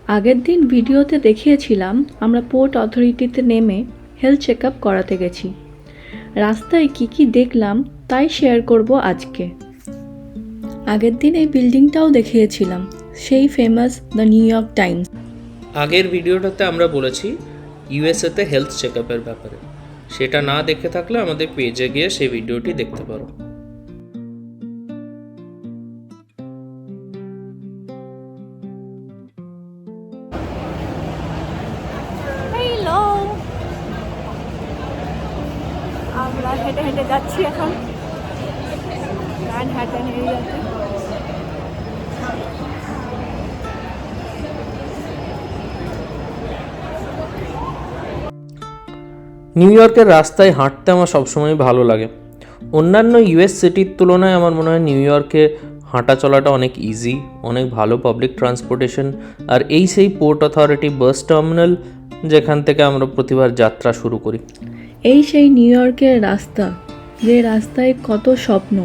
আগের দিন ভিডিওতে দেখিয়েছিলাম আমরা পোর্ট অথরিটিতে নেমে হেলথ চেক আপ করাতে গেছি। রাস্তায় কি দেখলাম তাই শেয়ার করব আজকে। আগের দিন এই বিল্ডিংটাও দেখিয়েছিলাম, সেই famous the new York Times. আগের ভিডিওটাতে আমরা বলেছি ইউএসএতে হেলথ চেক আপের ব্যাপারে। সেটা না দেখে থাকলে আমাদের পেজে গিয়ে সেই ভিডিওটি দেখতে পারো। হ্যালো, আমরা হেঁটে হেঁটে যাচ্ছি এখন ম্যানহাটন এরিয়াতে। নিউ ইয়র্কের রাস্তায় হাঁটতে আমার সবসময় ভালো লাগে। অন্যান্য ইউএস সিটির তুলনায় আমার মনে হয় নিউ ইয়র্কে হাঁটা চলাটা অনেক ইজি, অনেক ভালো পাবলিক ট্রান্সপোর্টেশন। আর এই সেই পোর্ট অথরিটি বাস টার্মিনাল যেখান থেকে আমরা প্রতিবার যাত্রা শুরু করি। এই সেই নিউ ইয়র্কের রাস্তা, যে রাস্তায় কত স্বপ্ন,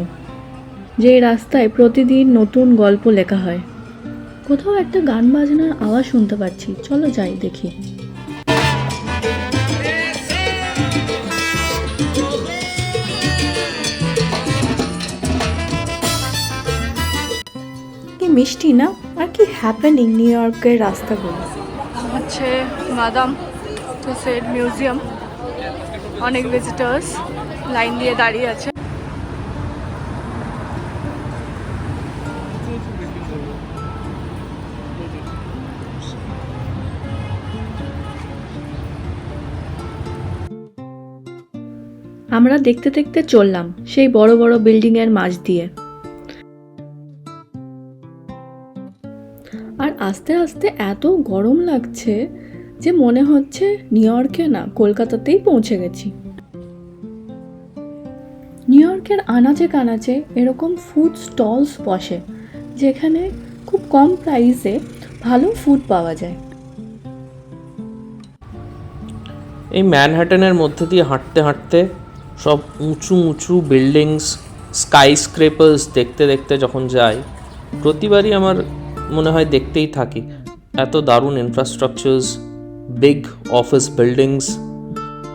যে রাস্তায় প্রতিদিন নতুন গল্প লেখা হয়। কোথাও একটা গান বাজনার আওয়াজ শুনতে পাচ্ছি, চলো যাই দেখি। কি মিষ্টি না, আর কি হ্যাপেনিং নিউ ইয়র্কের রাস্তাগুলো। হচ্ছে মাদাম তুসেড মিউজিয়াম, অনেক ভিজিটার্স লাইন দিয়ে দাঁড়িয়ে আছে। আমরা দেখতে দেখতে চললাম সেই বড় বড় বিল্ডিং এর মাঝ দিয়ে, আর আস্তে আস্তে এত গরম লাগছে যে মনে হচ্ছে নিউ ইয়র্কে না, কলকাতাতেই পৌঁছে গেছি। নিউ ইয়র্কের আনাচে কানাচে এরকম ফুড স্টলস বসে, যেখানে খুব কম প্রাইসে ভালো ফুড পাওয়া যায়। এই ম্যানহাটনের মধ্যে দিয়ে হাঁটতে হাঁটতে সব উঁচু উঁচু বিল্ডিংস, স্কাই স্ক্রেপার্স দেখতে দেখতে যখন যাই, প্রতিবারই আমার মনে হয় দেখতেই থাকি। এত দারুণ infrastructures, big office buildings,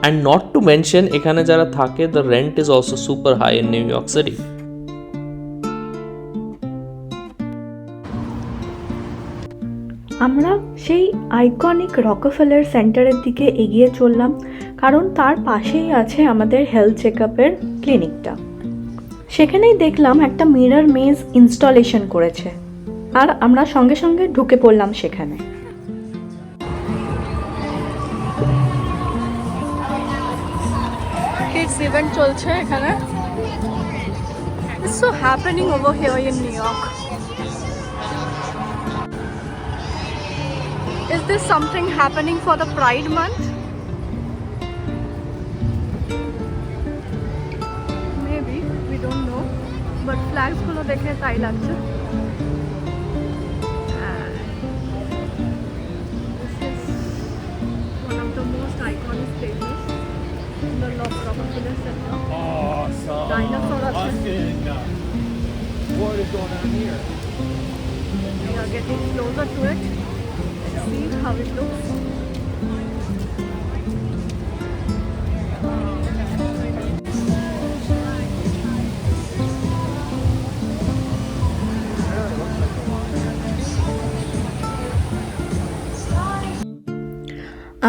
and not to mention এখানে যারা থাকে, the rent is also super high in New York City. আমরা সেই আইকনিক রকফেলার সেন্টারের দিকে এগিয়ে চললাম, কারণ তার পাশেই আছে আমাদের হেলথ চেক আপের ক্লিনিকটা। সেখানেই দেখলাম একটা মিরর মেজ ইনস্টলেশন করেছে, আর আমরা সঙ্গে সঙ্গে ঢুকে পড়লাম সেখানে। কিডস ইভেন্ট চলছে এখানে। It's so happening over here in New York. Is this something happening for the Pride month? Maybe, we don't know. But flags gulo dekhe tai lagche. This is one of the most iconic places in the Rockefeller Center. Awesome. Dinosaur Austin. What is going on here? We are getting closer to it. See how it looks.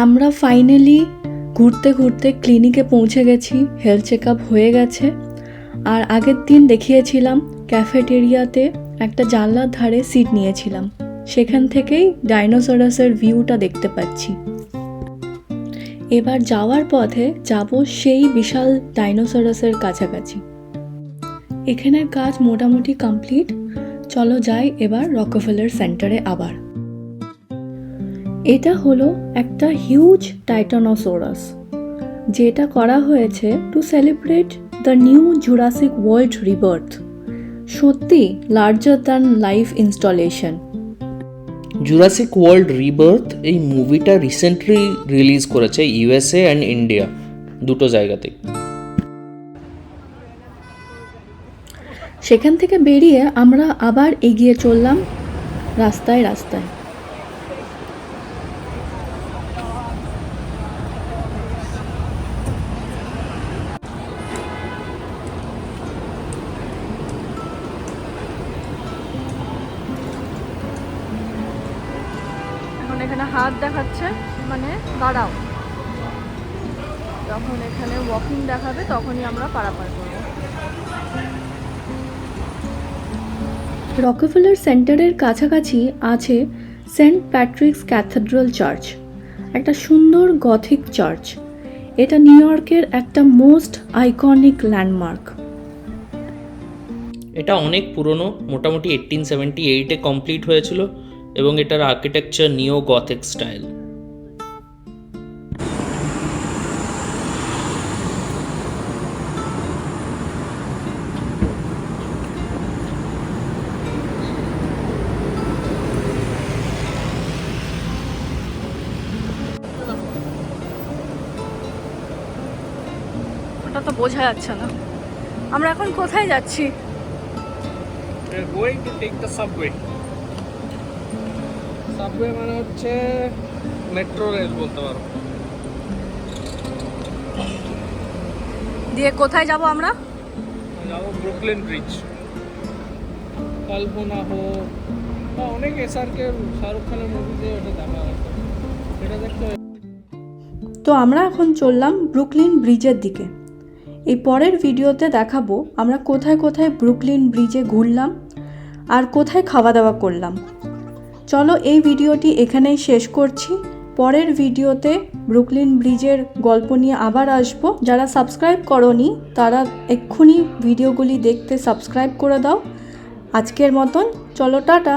আমরা finally ঘুরতে ঘুরতে ক্লিনিকে পৌঁছে গেছি। Health check up হয়ে গেছে। আর আগের দিন দেখিয়েছিলাম ক্যাফেটেরিয়াতে একটা জানলার ধারে সিট নিয়েছিলাম, সেখান থেকেই ডাইনোসরাসের ভিউটা দেখতে পাচ্ছি। এবার যাওয়ার পথে যাব সেই বিশাল ডাইনোসরাসের কাছাকাছি। এখানের কাজ মোটামুটি কমপ্লিট। চলো যাই এবার রকফেলার সেন্টারে আবার। এটা হলো একটা হিউজ টাইটানোসরাস, যেটা করা হয়েছে to celebrate the new Jurassic World Rebirth. সত্যি larger than life installation. Jurassic World Rebirth এই মুভিটা রিসেন্টলি রিলিজ করেছে ইউএসএ অ্যান্ড ইন্ডিয়া, দুটো জায়গাতেই। সেখান থেকে বেরিয়ে আমরা আবার এগিয়ে চললাম রাস্তায় রাস্তায়। এখন এখানে হাত দেখাচ্ছে, মানে দাঁড়াও। যখন এখানে ওয়াকিং দেখাবে তখনই আমরা পারাপার করব। রকফেলার সেন্টারের কাছাকাছি আছে সেন্ট প্যাট্রিকস ক্যাথেড্রাল চার্চ, একটা সুন্দর গথিক চার্চ। এটা নিউ ইয়র্কের একটা মোস্ট আইকনিক ল্যান্ডমার্ক। এটা অনেক পুরনো, মোটামুটি 1878-এ কমপ্লিট হয়েছিল এবং এটার আর্কিটেকচার নিও গথিক স্টাইল। ওটা তো বোঝা যাচ্ছে না। আমরা এখন কোথায় যাচ্ছি? We're going to take the subway. Subway মানে হচ্ছে মেট্রো রেল বলতে পারো। দিয়ে কোথায় যাব আমরা? যাবো ব্রুকলিন ব্রিজ। কল্পনা হো বা অনেক এসআরকে শাহরুখ খানের মুভিতে ওটা দেখা হতো, সেটা দেখতে। তো আমরা এখন চললাম ব্রুকলিন ব্রিজের দিকে। এই পরের ভিডিওতে দেখাবো আমরা কোথায় কোথায় ব্রুকলিন ব্রিজে ঘুরলাম আর কোথায় খাওয়া দাওয়া করলাম। চলো এই ভিডিওটি এখানেই শেষ করছি। পরের ভিডিওতে ব্রুকলিন ব্রিজের গল্প নিয়ে আবার আসবো। যারা সাবস্ক্রাইব করোনি তারা এক্ষুনি ভিডিওগুলি দেখতে সাবস্ক্রাইব করে দাও। আজকের মতন চলো, টাটা।